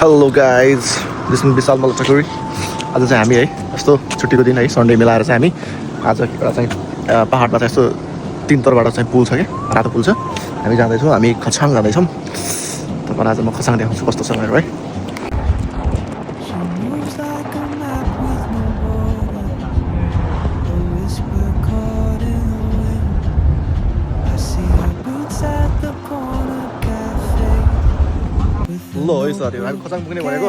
Hello guys, this is विशाल मल्ल ठकुरी। आज चाहिँ हामी है यस्तो छुट्टीको दिन है सन्डे मिलाएर चाहिँ हामी आज एउटा चाहिँ पाहाडमा चाहिँ यस्तो 3 तोरबाट चाहिँ पुल छ क्या, रातो पुल छ। हामी जाँदैछौँ, हामी खछाङ जाँदैछौँ। तपाईँलाई आज म खछाङ देखाउँछु कस्तो छ भनेर है। ल है साथीहरू, हामी खछाङ पुग्ने भनेको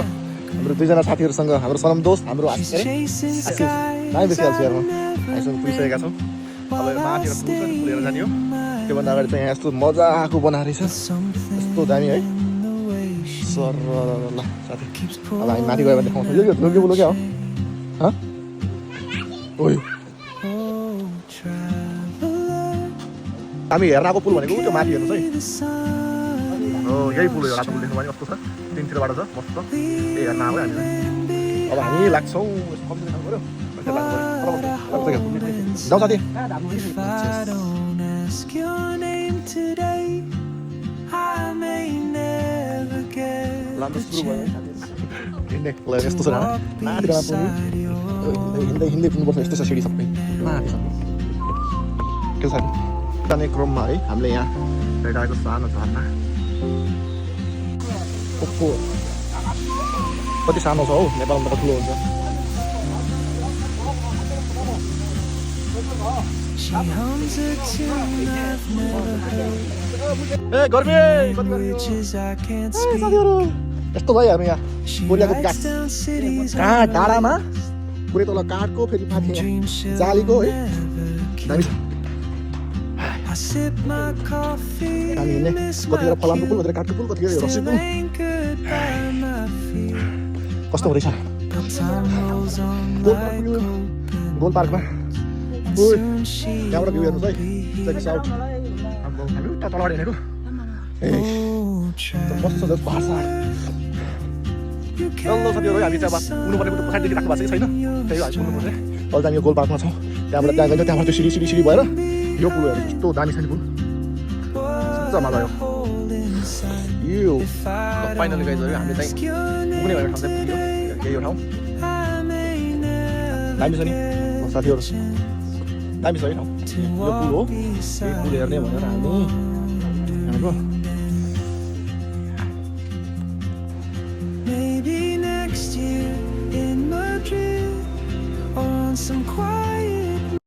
हाम्रो दुईजना साथीहरूसँग, हाम्रो सनम दोस्त, हाम्रो आशिष दामी बेसी हाल्छु यार। हामीसँग पुगिसकेका छौँ। अब माथिबाट पुल छ, पुल हेर्न जाने हो। त्योभन्दा अगाडि चाहिँ यहाँ यस्तो मजाको बनाएर रहेछ, यस्तो दामी है सर। ल साथी, अब हामी माथि गयो भने देखाउँछौँ। यो लुगे पुल क्या हो? ओइ हामी हेर्न आएको पुल भनेको त्यो माथि हेर्नुहोस् है। हो यही पुल हो, रातो पुल देख्नु भने कस्तो छ, तिनतिरबाट छ मस्त। त्यही हेर्न आएको हामी। अब हामी लाग्छौँ, कम्ती देखाउनु पऱ्यो, जाउँ साथी। हिँड्ने यस्तो छ हिँड्दै हिँड्दै पुग्नुपर्छ, यस्तो छ सिडी सबै माथि छ के साथी। जाने क्रममा है हामीले यहाँ भेटाएको सानो झरना कति सानो छ हौ, नेपालमा त ठुलो हुन्छ। ए गर्मी साथीहरू, यस्तो भयो हाम्रो यहाँ कोरियाको काठ डाँडामा पुरै तल काठको, फेरि माथि जालीको है दामी छ। हामी हिँड्ने कतिखेर फलामको पुल, कतिखेर काठको पुल, कतिखेर रसी पुल। कस्तो हुँदैछ गोल पार्कमा? त्यहाँबाट भ्यू हेर्नुहोस् है, साउथ हामी उता तलबाट हिँडेको। कस्तो छ पहाड साहाड। चल्लो साथीहरू, हामी चाहिँ अब पुग्नुपर्ने पछाडिदेखि राख्नु भएको छैन, त्यही हो हामी पुग्नुपर्छ। अहिले हामी यो गोल पार्कमा छौँ, त्यहाँबाट त्यहाँ गयो, त्यहाँबाट त्यो सिडी भएर यो पुल हेर्नु कस्तो दामी छ नि पुल, मजा आयो। यो फाइनली गाइजहरू हामीले चाहिँ पुग्ने भनेको ठाउँ चाहिँ पुग्यो, यही हो ठाउँ। दामी छ नि साथीहरू, दामी छ है ठाउँ। यो पुल हो, यही पुल हेर्ने भनेर हामी